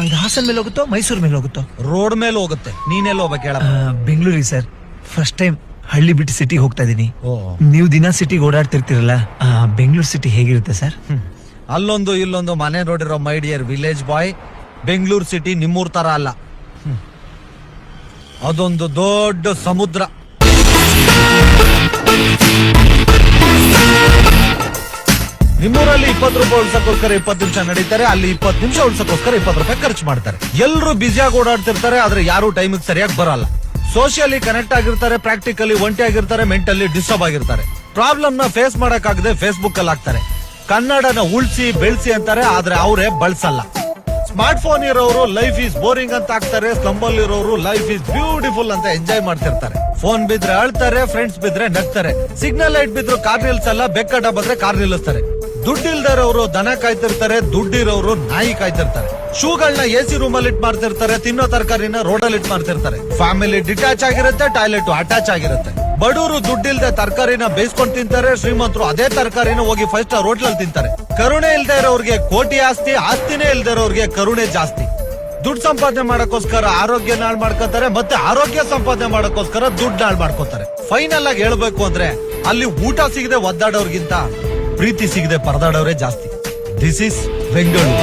ಇದು ಹಾಸನ್ ಮೇಲೆ ಹೋಗುತ್ತೋ ಮೈಸೂರ್ ಮೇಲೆ ಹೋಗುತ್ತೋ? ರೋಡ್ ಮೇಲೆ ಹೋಗುತ್ತೆ. ನೀನೆಲ್ಲ ಹೋಗ್ಬೇಕು ಹೇಳ? ಬೆಂಗಳೂರಿಗೆ ಸರ್. ಫಸ್ಟ್ ಟೈಮ್ ಹಳ್ಳಿ ಬಿಟ್ಟು ಸಿಟಿಗೆ ಹೋಗ್ತಾ ಇದೀನಿ. ಓ, ನೀವು ದಿನ ಸಿಟಿಗೆ ಓಡಾಡ್ತಿರ್ತೀರಲ್ಲ, ಬೆಂಗಳೂರು ಸಿಟಿ ಹೇಗಿರುತ್ತೆ ಸರ್? ಅಲ್ಲೊಂದು ಇಲ್ಲೊಂದು ಮನೆ ನೋಡಿರೋ my dear village boy. Bengaluru city ನಿಮ್ಮೂರ್ ತರ ಅಲ್ಲ. ಅದೊಂದು ದೊಡ್ಡ ಸಮುದ್ರ. ನಿಮ್ಮೂರಲ್ಲಿ 20 ರೂಪಾಯಿ ಉಳ್ಸಕ್ಕೋಸ್ಕರ 20 ನಿಮಿಷ ನಡೀತಾರೆ, ಅಲ್ಲಿ 20 ನಿಮಿಷ ಉಳ್ಸಕ್ಕೋಸ್ಕರ 20 ರೂಪಾಯಿ ಖರ್ಚು ಮಾಡ್ತಾರೆ. ಎಲ್ಲರೂ ಬ್ಯುಸಿಯಾಗಿ ಓಡಾಡ್ತಿರ್ತಾರೆ, ಆದ್ರೆ ಯಾರು ಟೈಮಿಗೆ ಸರಿಯಾಗಿ ಬರಲ್ಲ. ಸೋಷಿಯಲಿ ಕನೆಕ್ಟ್ ಆಗಿರ್ತಾರೆ, ಪ್ರಾಕ್ಟಿಕಲಿ ಒಂಟಿ ಆಗಿರ್ತಾರೆ, ಮೆಂಟಲಿ ಡಿಸ್ಟರ್ಬ್ ಆಗಿರ್ತಾರೆ. ಪ್ರಾಬ್ಲಮ್ ನ ಫೇಸ್ ಮಾಡಕ್ಕಾಗದೆ ಫೇಸ್ಬುಕ್ ಅಲ್ಲಿ ಹಾಕ್ತಾರೆ. ಕನ್ನಡನ ಉಳ್ಸಿ ಬೆಳ್ಸಿ ಅಂತಾರೆ, ಆದ್ರೆ ಅವರೇ ಬಳಸಲ್ಲ. ಸ್ಮಾರ್ಟ್ ಫೋನ್ ಇರೋರು ಲೈಫ್ ಈಸ್ ಬೋರಿಂಗ್ ಅಂತ ಹಾಕ್ತಾರೆ, ಸ್ಲಂಬಲ್ ಇರೋರು ಲೈಫ್ ಈಸ್ ಬ್ಯೂಟಿಫುಲ್ ಅಂತ ಎಂಜಾಯ್ ಮಾಡ್ತಿರ್ತಾರೆ. ಫೋನ್ ಬಿದ್ರೆ ಅಳ್ತಾರೆ, ಫ್ರೆಂಡ್ಸ್ ಬಿದ್ರೆ ನಗ್ತಾರೆ. ಸಿಗ್ನಲ್ ಲೈಟ್ ಬಿದ್ರು ಕಾರ್ ನಿಲ್ಸಲ್ಲ, ಬೆಕ್ಕಡ ಬಂದ್ರೆ ಕಾರ್ ನಿಲ್ಲಿಸ್ತಾರೆ. ದುಡ್ಡಿಲ್ದರವರು ದನ ಕಾಯ್ತಿರ್ತಾರೆ, ದುಡ್ಡಿರೋರು ನಾಯಿ ಕಾಯ್ತಿರ್ತಾರೆ. ಶೂಗಳನ್ನ ಎಸಿ ರೂಮ್ ಅಲ್ಲಿ ಇಟ್ ಮಾಡ್ತಿರ್ತಾರೆ, ತಿನ್ನೋ ತರಕಾರಿನ ರೋಡಲ್ಲಿ ಇಟ್ ಮಾಡ್ತಿರ್ತಾರೆ. ಫ್ಯಾಮಿಲಿ ಡಿಟ್ಯಾಚ್ ಆಗಿರುತ್ತೆ, ಟಾಯ್ಲೆಟ್ ಅಟ್ಯಾಚ್ ಆಗಿರುತ್ತೆ. ಬಡವರು ದುಡ್ಡಿಲ್ದೆ ತರಕಾರಿನ ಬೇಯಿಸ್ಕೊಂಡು ತಿಂತಾರೆ, ಶ್ರೀಮಂತರು ಅದೇ ತರಕಾರಿನ ಹೋಗಿ 5 ಸ್ಟಾರ್ ಹೋಟ್ಲಲ್ಲಿ ತಿಂತಾರೆ. ಕರುಣೆ ಇಲ್ದೇ ಇರೋರ್ಗೆ ಕೋಟಿ ಆಸ್ತಿ, ಆಸ್ತಿನೇ ಇಲ್ದೇ ಇರೋರ್ಗೆ ಕರುಣೆ ಜಾಸ್ತಿ. ದುಡ್ಡು ಸಂಪಾದನೆ ಮಾಡಕ್ಕೋಸ್ಕರ ಆರೋಗ್ಯ ನಾಳ್ ಮಾಡ್ಕೋತಾರೆ, ಮತ್ತೆ ಆರೋಗ್ಯ ಸಂಪಾದನೆ ಮಾಡಕ್ಕೋಸ್ಕರ ದುಡ್ಡು ನಾಳ್ ಮಾಡ್ಕೋತಾರೆ. ಫೈನಲ್ ಆಗಿ ಹೇಳ್ಬೇಕು ಅಂದ್ರೆ ಅಲ್ಲಿ ಊಟ ಸಿಗದೆ ಒದ್ದಾಡೋರ್ಗಿಂತ ಪ್ರೀತಿ ಸಿಗದೆ ಪರದಾಡೋರೇ ಜಾಸ್ತಿ. This is Bengaluru.